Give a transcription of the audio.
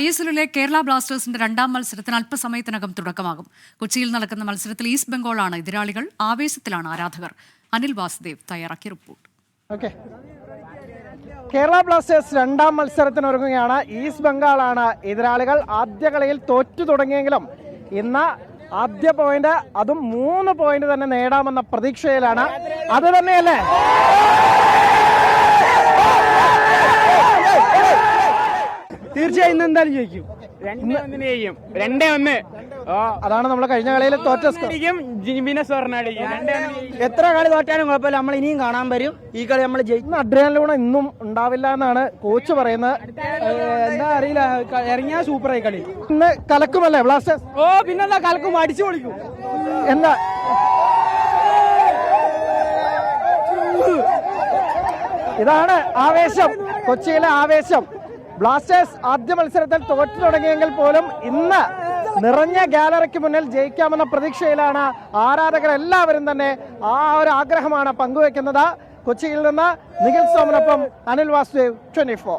ISLിലെ കേരള ബ്ലാസ്റ്റേഴ്സിന്റെ രണ്ടാം മത്സരത്തിന് അല്പസമയത്തിനകം തുടക്കമാകും. കൊച്ചിയിൽ നടക്കുന്ന മത്സരത്തിൽ ഈസ്റ്റ് ബംഗാളാണ് എതിരാളികൾ. ആവേശത്തിലാണ് ആരാധകർ. അനിൽ വാസുദേവ് തയ്യാറാക്കിയ റിപ്പോർട്ട്. കേരള ബ്ലാസ്റ്റേഴ്സ് രണ്ടാം മത്സരത്തിനൊരുങ്ങുകയാണ്. ഈസ്റ്റ് ബംഗാളാണ് എതിരാളികൾ. ആദ്യ കളിയിൽ തോറ്റു തുടങ്ങിയെങ്കിലും ഇന്ന് ആദ്യ പോയിന്റ്, അതും 3 പോയിന്റ് തന്നെ നേടാമെന്ന പ്രതീക്ഷയിലാണ്. അത് തന്നെയല്ലേ തീർച്ചയായും ഇന്ന് എന്തായാലും ജയിക്കും. 2-1. അതാണ് നമ്മൾ കഴിഞ്ഞ കളിയിൽ തോറ്റ എത്ര കളി തോറ്റാലും കുഴപ്പമില്ല, നമ്മൾ ഇനിയും കാണാൻ വരും. ഈ കളി നമ്മൾ ജയിക്കും. അഡ്രിയാനിലൂടെ ഇന്നും ഉണ്ടാവില്ല എന്നാണ് കോച്ച് പറയുന്നത്. എന്താ അറിയില്ല, ഇറങ്ങിയാ സൂപ്പറായി കളി. ഇന്ന് കലക്കുമല്ലേ ബ്ലാസ്റ്റേഴ്സ്? പിന്നെന്താ, കലക്കും, അടിച്ചു പൊളിക്കും. എന്താ ഇതാണ് ആവേശം, കൊച്ചിയിലെ ആവേശം. ബ്ലാസ്റ്റേഴ്സ് ആദ്യ മത്സരത്തിൽ തോറ്റു തുടങ്ങിയെങ്കിൽ പോലും ഇന്ന് നിറഞ്ഞ ഗാലറിക്ക് മുന്നിൽ ജയിക്കാമെന്ന പ്രതീക്ഷയിലാണ് ആരാധകർ എല്ലാവരും തന്നെ. ആ ഒരു ആഗ്രഹമാണ് പങ്കുവെക്കുന്നത്. കൊച്ചിയിൽ നിന്ന് നിഖിൽ സോമനൊപ്പം അനിൽ വാസുദേവ്, 24.